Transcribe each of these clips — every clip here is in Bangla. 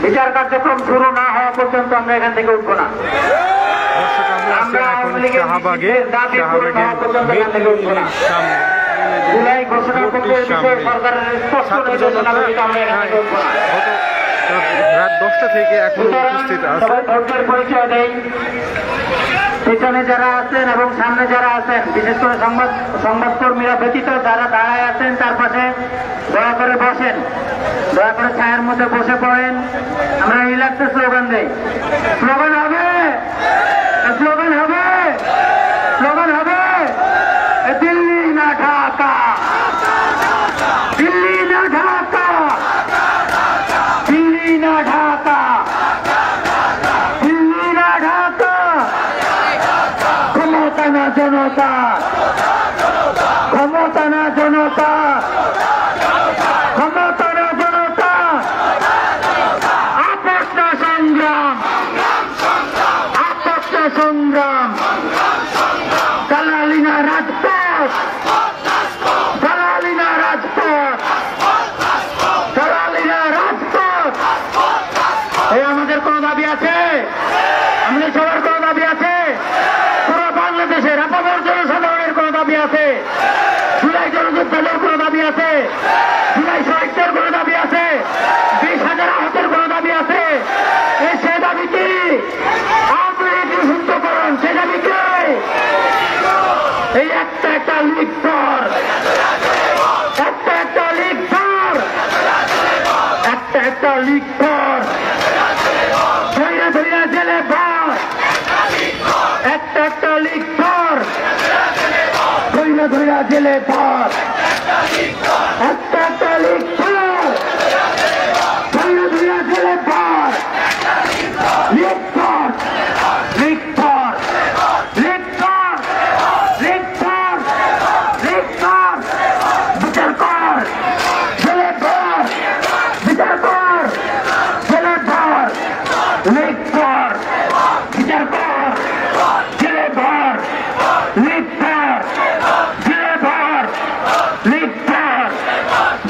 বিচার কার্যক্রম শুরু না হওয়া পর্যন্ত আমরা এখান থেকে উঠবো না। জুলাই ঘোষণাপত্রের বিষয়ে সরকারের স্পষ্ট নির্দেশনা ব্যতীত আমরা এখান থেকে উঠবো না। রাত 10টা থেকে এখন উপস্থিত আছে। ধৈর্যের পরিচয় দেয় পেছনে যারা আছেন এবং সামনে যারা আছেন, বিশেষ করে সংবাদকর্মীরা ব্যতীত যারা দাঁড়ায় আছেন তার পাশে দয়া করে বসেন, দয়া করে ছায়ের মধ্যে বসে পড়েন। আমরা রিল্যাক্সে স্লোগান দেই। স্লোগান হবে, স্লোগান হবে, স্লোগান হবে, দিল্লি না ঢাকা, দিল্লি না ঢাকা, দিল্লি না ঢাকা, দিল্লি না ঢাকা, ক্ষমতা না জনতা, ক্ষমতা না জনতা, ক্ষমতা না জনতা, আপোষ না সংগ্রাম, আপোষ না সংগ্রাম, দালালি না রাজপথ, দালালি না রাজপথ, দালালি না রাজপথ। এই আমাদের কোন দাবি আছে? আমাদের সবার কোন দাবি আছে? পুরো বাংলাদেশের আপামর জনসাধারণের কোন দাবি আছে? জুলাই জনযুদ্ধের কোন দাবি আছে? জুলাই শহীদদের কোন দাবি আছে? 20,000 আহতের কোন দাবি আছে? এই সে দাবি কি? আওয়ামী লীগ নিষিদ্ধকরণ, সে দাবি কি? এই একটা একটা লিগ ফর, একটা একটা লিগ ফর, একটা একটা লিগ ফর, ধৈর্য ধৈর্য জেলে ফর, একটা একটা লিগ ফর, ধৈর্য ধৈর্য জেলে ফর, একটা একটা লিগ ফর, ধৈর্য ধৈর্য জেলে for, league for, league for, league for, league for, league for, বিচার কর, জেলে ফর, বিচার কর, জেলে ফর, লিগ ফর, বিচার কর, জেলে ফর, লিগ ফর, জেলে ফর, লিগ ফর,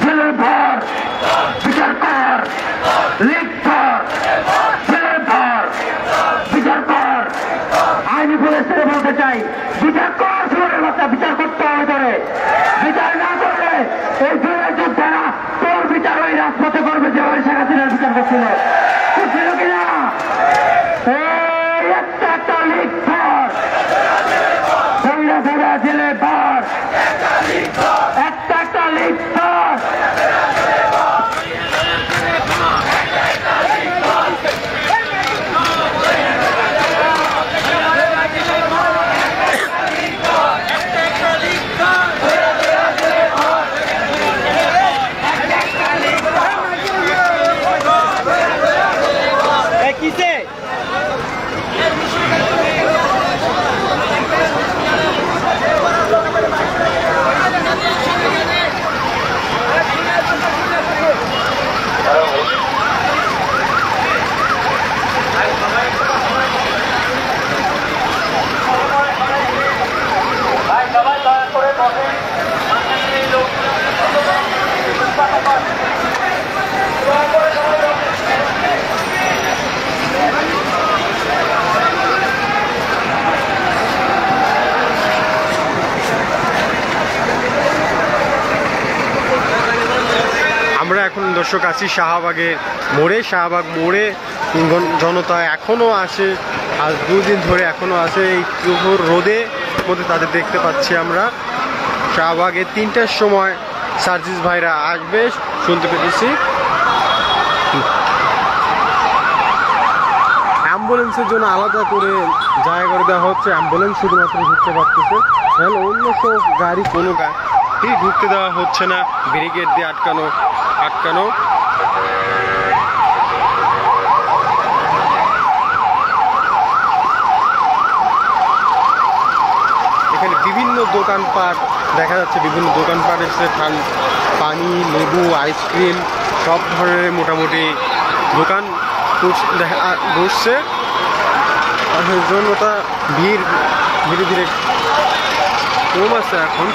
জেলে ফর, বিচার কর, লিগ ফর, জেলে ফর, বিচার কর। আইনি পুলিশদের বলতে চাই, বিচার কর, সুরের বাচ্চা, বিচার করতে হবে ধরে। বিচার না করলে এই জুলাই যোদ্ধারা তোর বিচার ওই রাজপথে করবে, যে ওই শেখ হাসিনার বিচার করছিল, করছিল কিনা? এই একটা একটা লিগ ফর, ধৈর্য ধৈর্য জেলে ফর, একটা একটা লিগ ফর। আমরা এখন দর্শক আছি শাহবাগে মোড়ে। শাহবাগ মোড়ে জনতা এখনও আসে, আজ 2 দিন ধরে এখনও আসে। এই প্রখর রোদে মধ্যে তাদের দেখতে পাচ্ছি আমরা। শাহবাগে 3টার সময় সার্জিস ভাইরা আসবে শুনতে পেরেছি। অ্যাম্বুলেন্সের জন্য আলাদা করে জায়গা করে দেওয়া হচ্ছে, অ্যাম্বুলেন্স শুধুমাত্র ঢুকতে পারতেছে, তাহলে অন্য সব গাড়ি কোনো গাড়ি ঢুকতে দেওয়া হচ্ছে না, ব্যারিকেড দিয়ে আটকানো। এখানে বিভিন্ন দোকানপাট দেখা যাচ্ছে, বিভিন্ন দোকানপাট এসে পানি, লেবু, আইসক্রিম সব ধরনের মোটামুটি দোকান বসছে। জনতা ভিড় ধীরে ধীরে কম আছে এখন।